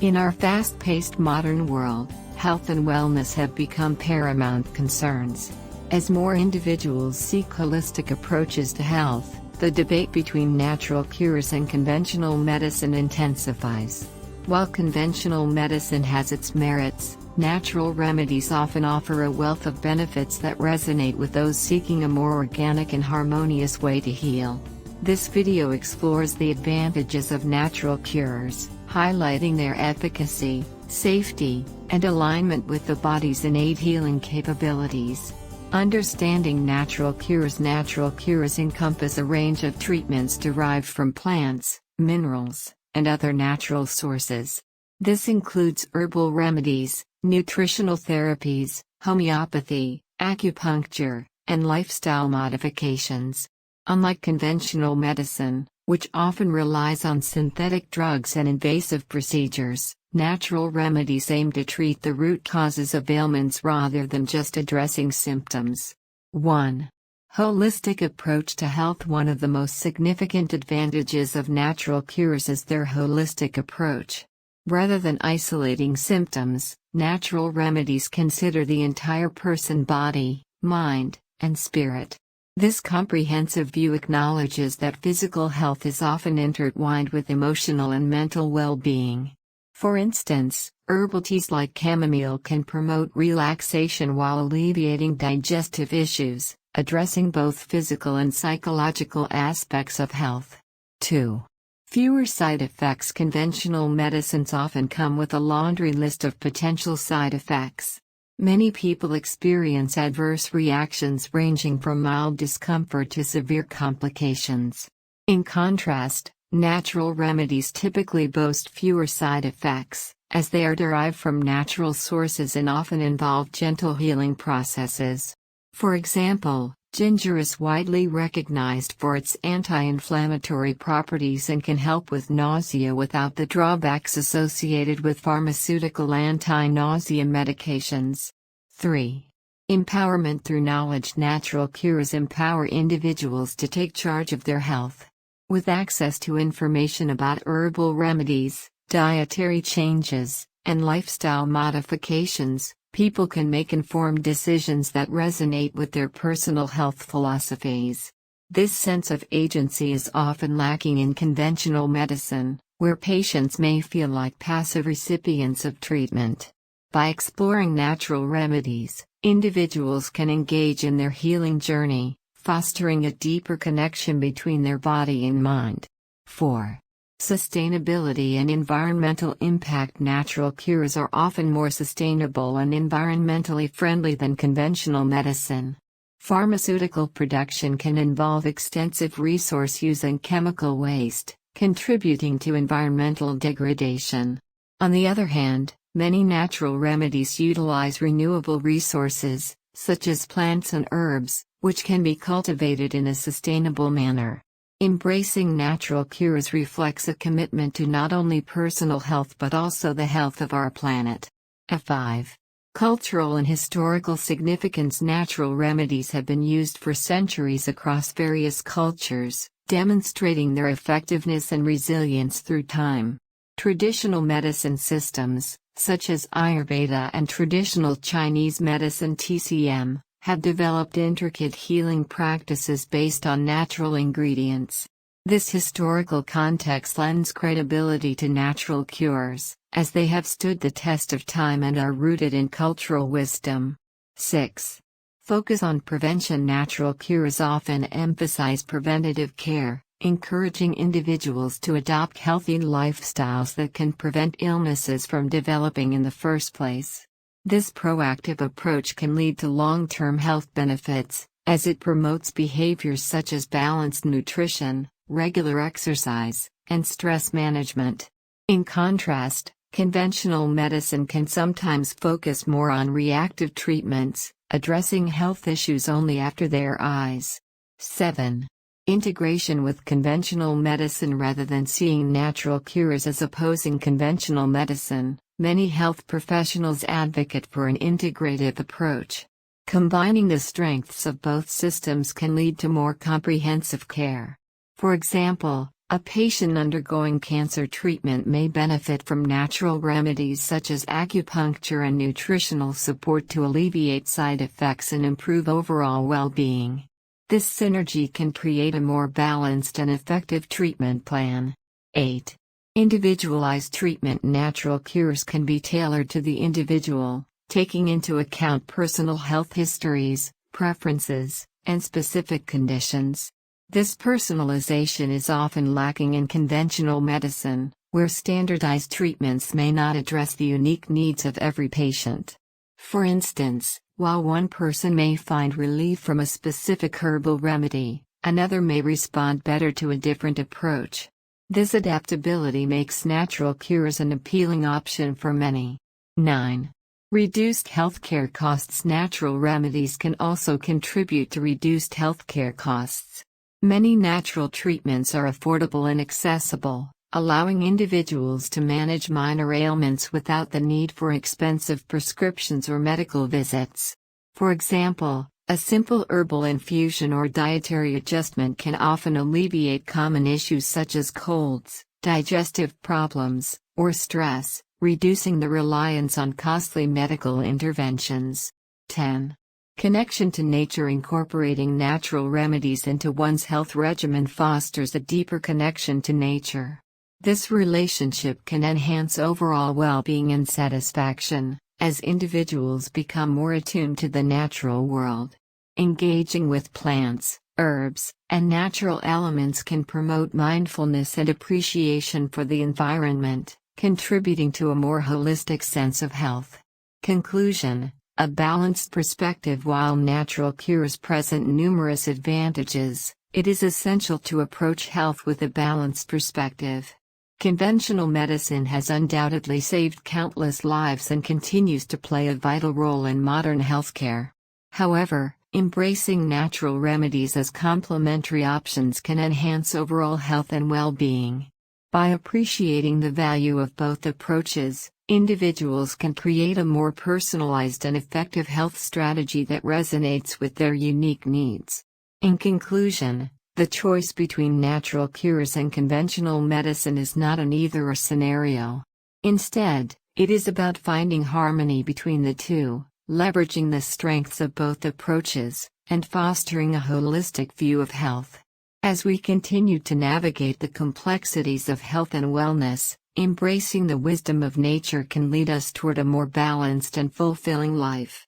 In our fast-paced modern world, health and wellness have become paramount concerns. As more individuals seek holistic approaches to health, the debate between natural cures and conventional medicine intensifies. While conventional medicine has its merits, natural remedies often offer a wealth of benefits that resonate with those seeking a more organic and harmonious way to heal. This video explores the advantages of natural cures, highlighting their efficacy, safety, and alignment with the body's innate healing capabilities. Understanding natural cures. Natural cures encompass a range of treatments derived from plants, minerals, and other natural sources. This includes herbal remedies, nutritional therapies, homeopathy, acupuncture, and lifestyle modifications. Unlike conventional medicine, which often relies on synthetic drugs and invasive procedures, natural remedies aim to treat the root causes of ailments rather than just addressing symptoms. 1. Holistic approach to health. One of the most significant advantages of natural cures is their holistic approach. Rather than isolating symptoms, natural remedies consider the entire person, body, mind, and spirit. This comprehensive view acknowledges that physical health is often intertwined with emotional and mental well-being. For instance, herbal teas like chamomile can promote relaxation while alleviating digestive issues, addressing both physical and psychological aspects of health. 2. Fewer side effects. Conventional medicines often come with a laundry list of potential side effects. Many people experience adverse reactions ranging from mild discomfort to severe complications. In contrast, natural remedies typically boast fewer side effects, as they are derived from natural sources and often involve gentle healing processes. For example, ginger is widely recognized for its anti-inflammatory properties and can help with nausea without the drawbacks associated with pharmaceutical anti-nausea medications. 3. Empowerment through knowledge. Natural cures empower individuals to take charge of their health. With access to information about herbal remedies, dietary changes, and lifestyle modifications, people can make informed decisions that resonate with their personal health philosophies. This sense of agency is often lacking in conventional medicine, where patients may feel like passive recipients of treatment. By exploring natural remedies, individuals can engage in their healing journey, fostering a deeper connection between their body and mind. 4. Sustainability and environmental impact. Natural cures are often more sustainable and environmentally friendly than conventional medicine. Pharmaceutical production can involve extensive resource use and chemical waste, contributing to environmental degradation. On the other hand, many natural remedies utilize renewable resources, such as plants and herbs, which can be cultivated in a sustainable manner. Embracing natural cures reflects a commitment to not only personal health but also the health of our planet. 5. Cultural and historical significance. Natural remedies have been used for centuries across various cultures, demonstrating their effectiveness and resilience through time. Traditional medicine systems, such as Ayurveda and traditional Chinese medicine (TCM), have developed intricate healing practices based on natural ingredients. This historical context lends credibility to natural cures, as they have stood the test of time and are rooted in cultural wisdom. 6. Focus on prevention. Natural cures often emphasize preventative care, encouraging individuals to adopt healthy lifestyles that can prevent illnesses from developing in the first place. This proactive approach can lead to long-term health benefits, as it promotes behaviors such as balanced nutrition, regular exercise, and stress management. In contrast, conventional medicine can sometimes focus more on reactive treatments, addressing health issues only after they arise. 7. Integration with conventional medicine. Rather than seeing natural cures as opposing conventional medicine, many health professionals advocate for an integrative approach. Combining the strengths of both systems can lead to more comprehensive care. For example, A patient undergoing cancer treatment may benefit from natural remedies such as acupuncture and nutritional support to alleviate side effects and improve overall well-being. This synergy can create a more balanced and effective treatment plan. 8. Individualized treatment. Natural cures can be tailored to the individual, taking into account personal health histories, preferences, and specific conditions. This personalization is often lacking in conventional medicine, where standardized treatments may not address the unique needs of every patient. For instance, while one person may find relief from a specific herbal remedy, another may respond better to a different approach. This adaptability makes natural cures an appealing option for many. 9. Reduced healthcare costs. Natural remedies can also contribute to reduced healthcare costs. Many natural treatments are affordable and accessible, allowing individuals to manage minor ailments without the need for expensive prescriptions or medical visits. For example, a simple herbal infusion or dietary adjustment can often alleviate common issues such as colds, digestive problems, or stress, reducing the reliance on costly medical interventions. 10. Connection to nature. Incorporating natural remedies into one's health regimen fosters a deeper connection to nature. This relationship can enhance overall well-being and satisfaction, as individuals become more attuned to the natural world. Engaging with plants, herbs, and natural elements can promote mindfulness and appreciation for the environment, contributing to a more holistic sense of health. Conclusion: a balanced perspective. While natural cures present numerous advantages, it is essential to approach health with a balanced perspective. Conventional medicine has undoubtedly saved countless lives and continues to play a vital role in modern healthcare. However, embracing natural remedies as complementary options can enhance overall health and well-being. By appreciating the value of both approaches, individuals can create a more personalized and effective health strategy that resonates with their unique needs. In conclusion, the choice between natural cures and conventional medicine is not an either-or scenario. Instead, it is about finding harmony between the two, leveraging the strengths of both approaches, and fostering a holistic view of health. As we continue to navigate the complexities of health and wellness, embracing the wisdom of nature can lead us toward a more balanced and fulfilling life.